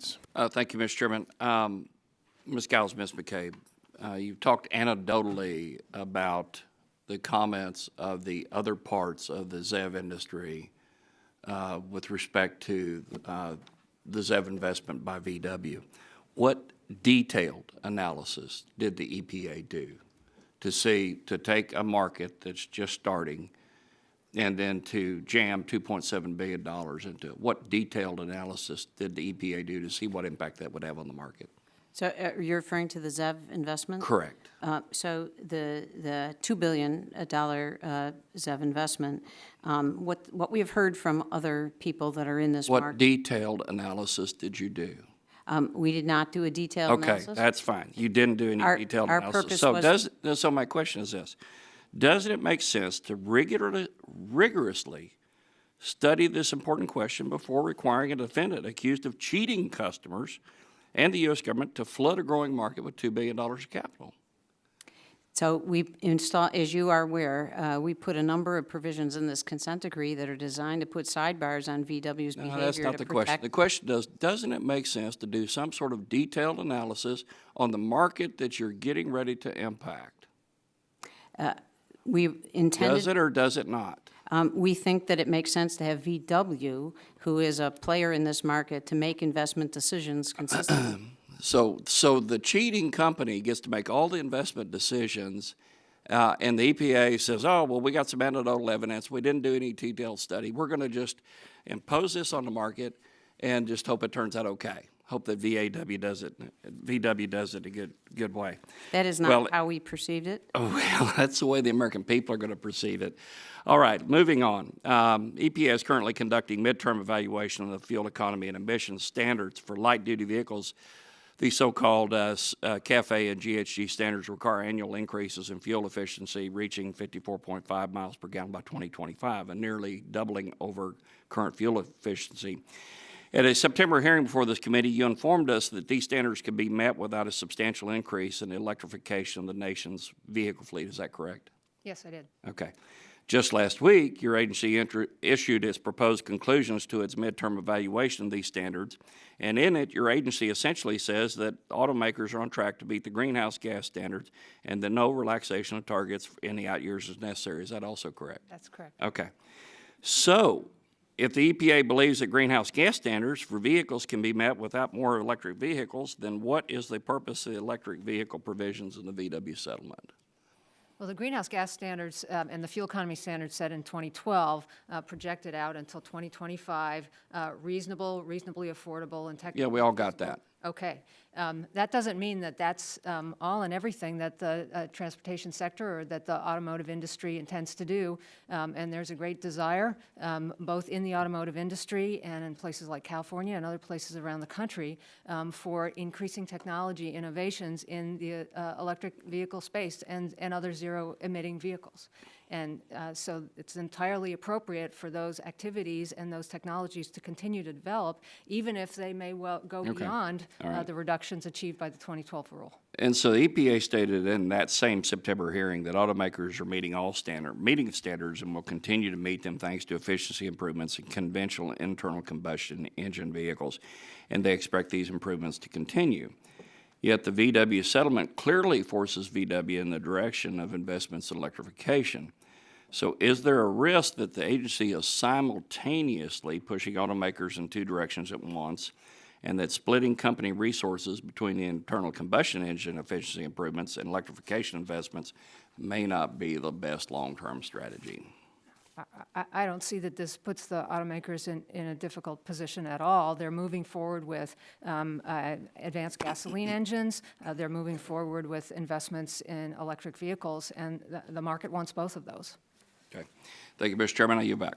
minutes. Thank you, Mr. Chairman. Ms. Giles, Ms. McCabe, you talked anecdotally about the comments of the other parts of the ZEV industry with respect to the ZEV investment by VW. What detailed analysis did the EPA do to take a market that's just starting and then to jam $2.7 billion into it? What detailed analysis did the EPA do to see what impact that would have on the market? So you're referring to the ZEV investment? Correct. So the $2 billion ZEV investment, what we have heard from other people that are in this What market. detailed analysis did you do? We did not do a detailed analysis. Okay, that's fine. You didn't do any detailed our analysis. purpose So my question is this. Doesn't it make sense to rigorously study this important question before requiring a defendant accused of cheating customers and the U.S. government to flood a growing market with $2 billion of capital? So we install, as you are aware, we put a number of provisions in this consent decree that are designed to put sidebars on VW's behavior. No, that's not the question. The question is, doesn't it make sense to do some sort of detailed analysis on the market that you're getting ready to impact? We intended. Does it or does it not? We think that it makes sense to have VW, who is a player in this market, to make investment decisions consistently. So the cheating company gets to make all the investment decisions, and the EPA says, oh, well, we got some anecdotal evidence. We didn't do any detailed study. We're going to just impose this on the market and just hope it turns out okay. Hope that VW does it a good way. That is not how we perceived it. Oh, well, that's the way the American people are going to perceive it. All right, moving on. EPA is currently conducting midterm evaluation of the fuel economy and emissions standards for light-duty vehicles. These so-called CAFE and GHG standards require annual increases in fuel efficiency reaching 54.5 miles per gallon by 2025, a nearly doubling over current fuel efficiency. At a September hearing before this committee, you informed us that these standards could be met without a substantial increase in the electrification of the nation's vehicle fleet. Is that correct? Yes, I did. Okay. Just last week, your agency issued its proposed conclusions to its midterm evaluation of these standards, and in it, your agency essentially says that automakers are on track to meet the greenhouse gas standards and that no relaxation of targets in the out years is necessary. Is that also correct? That's correct. Okay. So, if the EPA believes that greenhouse gas standards for vehicles can be met without more electric vehicles, then what is the purpose of the electric vehicle provisions in the VW settlement? Well, the greenhouse gas standards and the fuel economy standards set in 2012 projected out until 2025, reasonably affordable, and technically. Yeah, we all got that. Okay. That doesn't mean that that's all and everything that the transportation sector or that the automotive industry intends to do. And there's a great desire, both in the automotive industry and in places like California and other places around the country, for increasing technology innovations in the electric vehicle space and other zero-emitting vehicles. And so it's entirely appropriate for those activities and those technologies to continue to develop, even if they may well go beyond the reductions achieved by the 2012 rule. And so the EPA stated in that same September hearing that automakers are meeting standards and will continue to meet them thanks to efficiency improvements in conventional internal combustion engine vehicles, and they expect these improvements to continue. Yet the VW settlement clearly forces VW in the direction of investments in electrification. So is there a risk that the agency is simultaneously pushing automakers in two directions at once, and that splitting company resources between the internal combustion engine efficiency improvements and electrification investments may not be the best long-term strategy? I don't see that this puts the automakers in a difficult position at all. They're moving forward with advanced gasoline engines. They're moving forward with investments in electric vehicles, and the market wants both of those. Okay. Thank you, Mr. Chairman. I yield back.